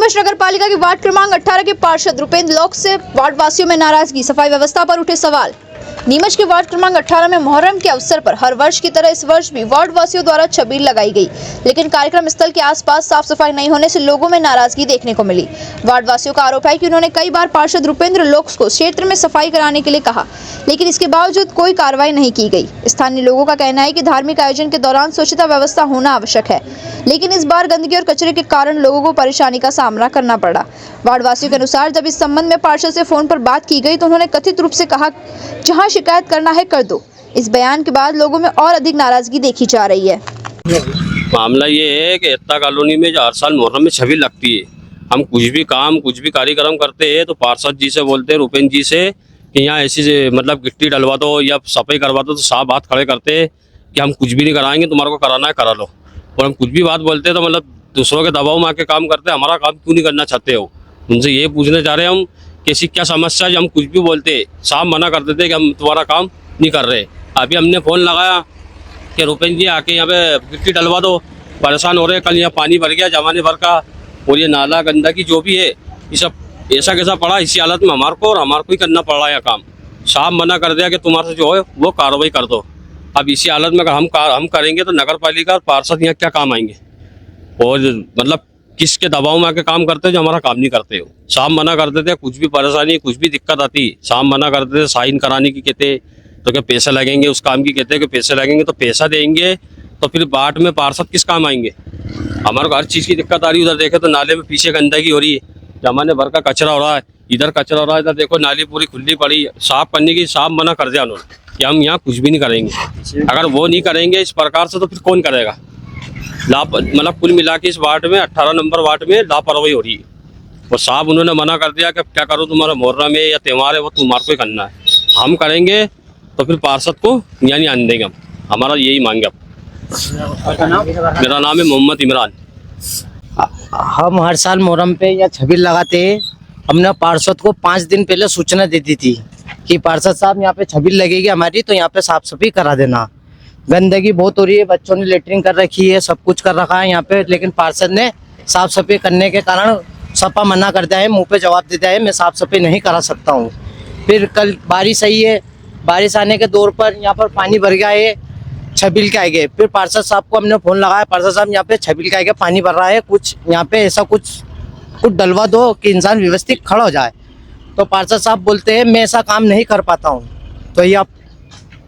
नीमच नगर पालिका के वार्ड क्रमांक 18 के पार्षद रुपेंद्र लोक से वार्ड वासियों में नाराजगी, सफाई व्यवस्था पर उठे सवाल। नीमच के वार्ड क्रमांक 18 में मुहर्रम के अवसर पर हर वर्ष की तरह इस वर्ष भी वार्ड वासियों द्वारा छबील लगाई गई, लेकिन कार्यक्रम स्थल के आसपास साफ सफाई नहीं होने से लोगों में नाराजगी देखने को मिली। वार्ड वासियों का आरोप है कि उन्होंने कई बार पार्षद रुपेंद्र लोक को क्षेत्र में सफाई कराने के लिए कहा, लेकिन इसके बावजूद कोई कार्रवाई नहीं की गई। स्थानीय लोगों का कहना है कि धार्मिक आयोजन के दौरान स्वच्छता व्यवस्था होना आवश्यक है, लेकिन इस बार गंदगी और कचरे के कारण लोगों को परेशानी का सामना करना पड़ा। वार्ड वासियों के अनुसार जब इस संबंध में पार्षद से फोन पर बात की गई तो उन्होंने कथित रूप से कहा, जहां शिकायत करना है कर दो। इस बयान के बाद लोगों में और अधिक नाराजगी देखी जा रही है। मामला ये है कि एकता कॉलोनी में हर साल मुहर्रम में छबील लगती है। हम कुछ भी कार्यक्रम करते हैं तो पार्षद जी से बोलते हैं, रुपेंद्र जी से, कि यहाँ ऐसी मतलब गिट्टी डलवा दो या सफाई करवा दो, तो साफ बात खड़े करते हैं कि हम कुछ भी नहीं कराएंगे, तुम्हारे को कराना है करा लो। और हम कुछ भी बात बोलते हैं तो मतलब दूसरों के दबाव में आके काम करते हैं। हमारा काम क्यों नहीं करना चाहते हो? उनसे ये पूछने जा रहे हैं हम कि ऐसी क्या समस्या है। हम कुछ भी बोलते साफ मना कर देते कि हम तुम्हारा काम नहीं कर रहे। अभी हमने फ़ोन लगाया कि रुपेंद्र जी आके यहाँ पे गिट्टी डलवा दो, परेशान हो रहे हैं। कल यहाँ पानी भर गया जमाने भर का, और ये नाला गंदगी जो भी है ये सब ऐसा कैसा पड़ा। इसी हालत में हमारे को ही करना पड़ रहा है काम। साफ मना कर दिया कि तुम्हारे से जो है वो कार्रवाई कर दो। अब इसी हालत में अगर हम करेंगे तो नगर पालिका और पार्षद यहाँ क्या काम आएंगे? और मतलब किसके दबाव में आके काम करते हो जो हमारा काम नहीं करते हो। साफ मना कर देते, कुछ भी परेशानी कुछ भी दिक्कत आती साफ मना कर देते। साइन कराने की कहते तो क्या पैसे लगेंगे, उस काम की कहते हैं कि पैसे लगेंगे, तो पैसा देंगे तो फिर बाट में पार्षद किस काम आएंगे? हमारे को हर चीज़ की दिक्कत आ रही है। उधर देखे तो नाले में पीछे गंदगी हो रही है, जमाने भर का कचरा हो रहा है, इधर कचरा हो रहा है, इधर देखो नाली पूरी खुली पड़ी। साफ करने की साफ मना कर दिया उन्होंने कि हम यहाँ कुछ भी नहीं करेंगे। अगर वो नहीं करेंगे इस प्रकार से तो फिर कौन करेगा? मतलब कुल मिला के इस वार्ड में 18 नंबर वार्ड में लापरवाही हो रही है। और साहब उन्होंने मना कर दिया कि क्या करो, तुम्हारा मुहर्रम है या त्यौहार है वो तुम्हारे को ही करना है। हम करेंगे तो फिर पार्षद को यहाँ नहीं आने देंगे हम। हमारा यही मांगे। मेरा नाम है मोहम्मद इमरान। हम हर साल मुहर्रम पे या छबील लगाते हैं। हमने पार्षद को 5 दिन पहले सूचना दे दी थी कि पार्षद साहब यहाँ पे छबील लगेगी हमारी, तो यहाँ पे साफ सफाई करा देना। गंदगी बहुत हो रही है, बच्चों ने लेटरिन कर रखी है, सब कुछ कर रखा है यहाँ पे, लेकिन पार्षद ने साफ सफाई करने के कारण सपा मना कर दिया है, मुंह पे जवाब देता है मैं साफ सफाई नहीं करा सकता हूँ। फिर कल बारिश आई है, बारिश आने के दौर पर यहाँ पर पानी भर गया है, छबील के आगे। फिर पार्षद साहब को हमने फोन लगाया, पार्षद साहब यहाँ पे छबील के आगे पानी भर रहा है, कुछ यहाँ पे ऐसा कुछ डलवा दो कि इंसान व्यवस्थित खड़ा हो जाए। तो पार्षद साहब बोलते हैं मैं ऐसा काम नहीं कर पाता हूँ। तो ये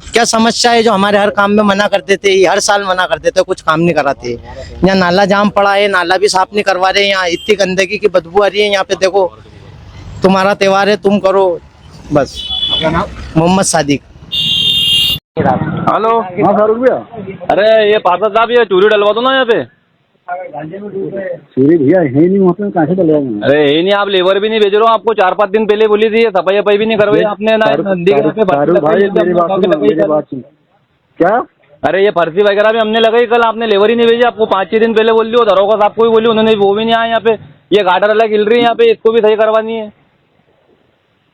क्या समस्या है जो हमारे हर काम में मना कर देते हैं? हर साल मना कर देते, कुछ काम नहीं कराते। यहाँ नाला जाम पड़ा है, नाला भी साफ नहीं करवा रहे। यहाँ इतनी गंदगी की बदबू आ रही है। यहाँ पे देखो, तुम्हारा त्योहार है तुम करो बस। मोहम्मद सादिक। हेलो, हाँ फारूक भैया। अरे ये पार्षद साहब ये चूरी डलवा दो ना यहाँ पे। सूरी भैया है नहीं वहाँ पे, कहाँ से डलवाऊंगा? अरे यही नहीं, आप लेबर भी नहीं भेज रहे हो। आपको 4-5 दिन पहले बोली थी सफाई वफाई भी नहीं करवाई आपने ना। फारूक भाई मेरी बात सुन। क्या? अरे ये फर्जी वगैरह भी हमने लगाई, कल आपने लेबर ही नहीं भेजी। आपको 5-6 दिन पहले बोल दी, दरोगा साहब को भी बोली, उन्होंने वो भी नहीं आया यहाँ पे। ये गाटर अलग हिल रही है यहाँ पे, इसको भी सही करवानी है।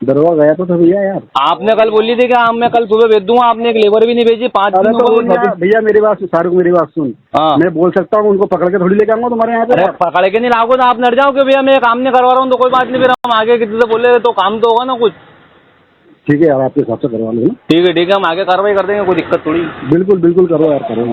दरवा गया तो भैया यार, आपने कल बोली थी कि हाँ मैं कल सुबह भेज दूंगा, आपने एक लेबर भी नहीं भेजी। 5 दिन भैया मेरी बात सुन फारूक, मेरी बात सुन। मैं बोल सकता हूँ उनको पकड़ के थोड़ी लेके आऊंगा तुम्हारे यहाँ पे। पकड़ के नहीं लाओगे तो आप नट जाओ कि भैया मैं काम नहीं करवा रहा हूँ, तो कोई बात नहीं। फिर हम आगे किसी से बोले तो काम तो होगा ना कुछ। ठीक है यार, आपके हिसाब से करवा लो। ठीक है हम आगे कार्रवाई कर देंगे, कोई दिक्कत थोड़ी। बिल्कुल बिल्कुल करो यार, करो।